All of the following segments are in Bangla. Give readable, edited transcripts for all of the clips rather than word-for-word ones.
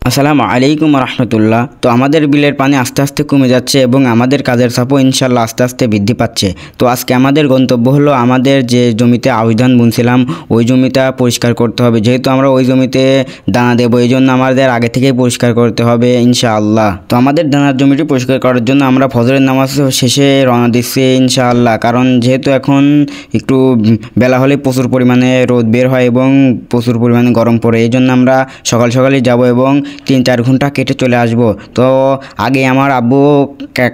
আসসালামু আলাইকুম রহমতুল্লাহ। তো আমাদের বিলের পানি আস্তে আস্তে কমে যাচ্ছে এবং আমাদের কাজের চাপও ইনশাল্লাহ আস্তে আস্তে বৃদ্ধি পাচ্ছে। তো আজকে আমাদের গন্তব্য হলো আমাদের যে জমিতে আউশ ধান বুনছিলাম ওই জমিটা পরিষ্কার করতে হবে। যেহেতু আমরা ওই জমিতে দানা দেবো এই জন্য আমাদের আগে থেকেই পরিষ্কার করতে হবে ইনশাআল্লাহ। তো আমাদের দানার জমিটি পরিষ্কার করার জন্য আমরা ফজরের নামাজ শেষে রওনা দিচ্ছি ইনশাআল্লাহ। কারণ যেহেতু এখন একটু বেলা হলে প্রচুর পরিমাণে রোদ বের হয় এবং প্রচুর পরিমাণে গরম পড়ে, এই জন্য আমরা সকাল সকালই যাব এবং 3-4 ঘন্টা কেটে চলে আসব। তো আগে আমার আব্বু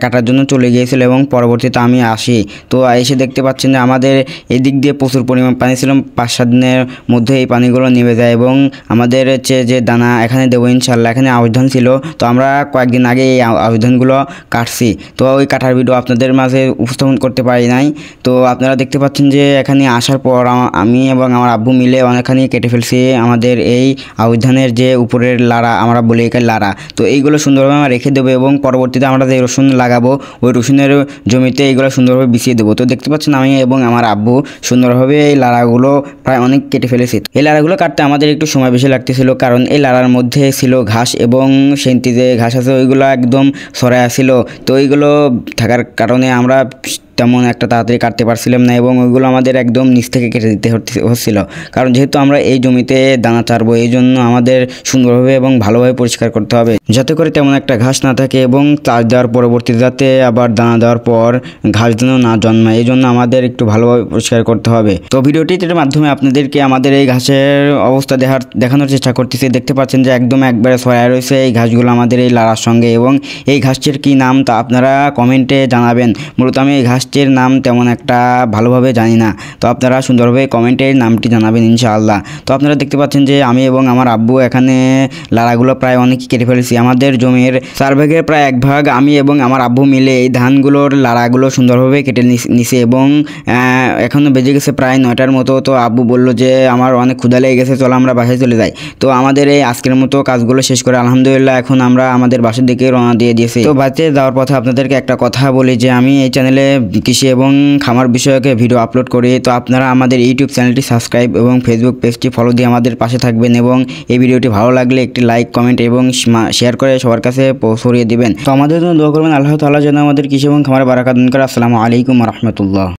কাটার জন্য চলে গিয়েছিল এবং পরবর্তীতে আমি আসি। তো এসে দেখতে পাচ্ছেন যে আমাদের এদিক দিয়ে প্রচুর পরিমাণ পানি ছিল। 5-7 দিনের মধ্যে এই পানিগুলো নেমে যায় এবং আমাদের হচ্ছে যে দানা এখানে দেবো ইনশাল্লাহ। এখানে আউশ ধান ছিল, তো আমরা কয়েকদিন আগে এই আউশ ধানগুলো কাটছি। তো ওই কাটার ভিডিও আপনাদের মাঝে উপস্থাপন করতে পারি নাই। তো আপনারা দেখতে পাচ্ছেন যে এখানে আসার পর আমি এবং আমার আব্বু মিলে অনেকখানি কেটে ফেলছি আমাদের এই আউশ ধানের যে উপরের লাড়া, আমরা বলি এখানে লাড়া। তো এইগুলো সুন্দরভাবে আমরা রেখে দেবো এবং পরবর্তীতে আমরা যে রসুন লাগাবো ওই রসুনের জমিতে এইগুলো সুন্দরভাবে বিছিয়ে দেবো। তো দেখতে পাচ্ছেন আমি এবং আমার আব্বু সুন্দরভাবে এই লাড়াগুলো প্রায় অনেক কেটে ফেলেছি। এই লাড়াগুলো কাটতে আমাদের একটু সময় বেশি লাগতেছিল, কারণ এই লাড়ার মধ্যে ছিল ঘাস এবং সেন্টি যে ঘাস আছে ওইগুলো একদম ছড়ায় ছিল। তো এইগুলো থাকার কারণে আমরা তেমন একটা তাড়াতাড়ি কাটতে পারছিলাম না এবং ওইগুলো আমাদের একদম নিচ থেকে কেটে দিতে হচ্ছিল। কারণ যেহেতু আমরা এই জমিতে দানা চারবো এই জন্য আমাদের সুন্দরভাবে এবং ভালোভাবে পরিষ্কার করতে হবে, যাতে করে তেমন একটা ঘাস না থাকে এবং চাষ দেওয়ার পরবর্তীতে যাতে আবার দানা দেওয়ার পর ঘাস যেন না জন্মায়, এই জন্য আমাদের একটু ভালোভাবে পরিষ্কার করতে হবে। তো ভিডিওটির মাধ্যমে আপনাদেরকে আমাদের এই ঘাসের অবস্থা দেখানোর চেষ্টা করতেছি। দেখতে পাচ্ছেন যে একদম একবারে ছড়ায় রয়েছে এই ঘাসগুলো আমাদের এই লাড়ার সঙ্গে, এবং এই ঘাসটির কী নাম তা আপনারা কমেন্টে জানাবেন। মূলত আমি এই ঘাসটির নাম তেমন একটা ভালোভাবে জানি না, তো আপনারা সুন্দরভাবে কমেন্টে নামটি জানাবেন ইনশাআল্লাহ। তো আপনারা দেখতে পাচ্ছেন যে আমি এবং আমার আব্বু এখানে লাড়াগুলো প্রায় অনেকই কেটে ফেলেছি। আমাদের জমির 4 ভাগের প্রায় 1 ভাগ আমি এবং আমার আব্বু মিলে এই ধানগুলোর লাড়াগুলো সুন্দরভাবে কেটে নিছে এবং এখনও বেজে গেছে প্রায় 9টার মতো। তো আব্বু বললো যে আমার অনেক ক্ষুধা লেগে গেছে, চলো আমরা বাসায় চলে যাই। তো আমাদের এই আজকের মতো কাজগুলো শেষ করে আলহামদুলিল্লাহ এখন আমরা আমাদের বাসার দিকে রওনা দিয়ে দিয়েছি। তো বাড়িতে যাওয়ার পথে আপনাদেরকে একটা কথা বলি যে আমি এই চ্যানেলে কৃষি এবং খামার বিষয়কে ভিডিও আপলোড করি। তো আপনারা আমাদের ইউটিউব চ্যানেলটি সাবস্ক্রাইব এবং ফেসবুক পেজটি ফলো দিয়ে আমাদের পাশে থাকবেন এবং এই ভিডিওটি ভালো লাগলে একটি লাইক, কমেন্ট এবং শেয়ার করে সবার কাছে ছড়িয়ে দিবেন। তো আমাদের জন্য দোয়া করবেন, আল্লাহ তাআলা যেন আমাদের কৃষি এবং খামারে বারাকাত দান করে। আসসালামু আলাইকুম রহমতুল্লাহ।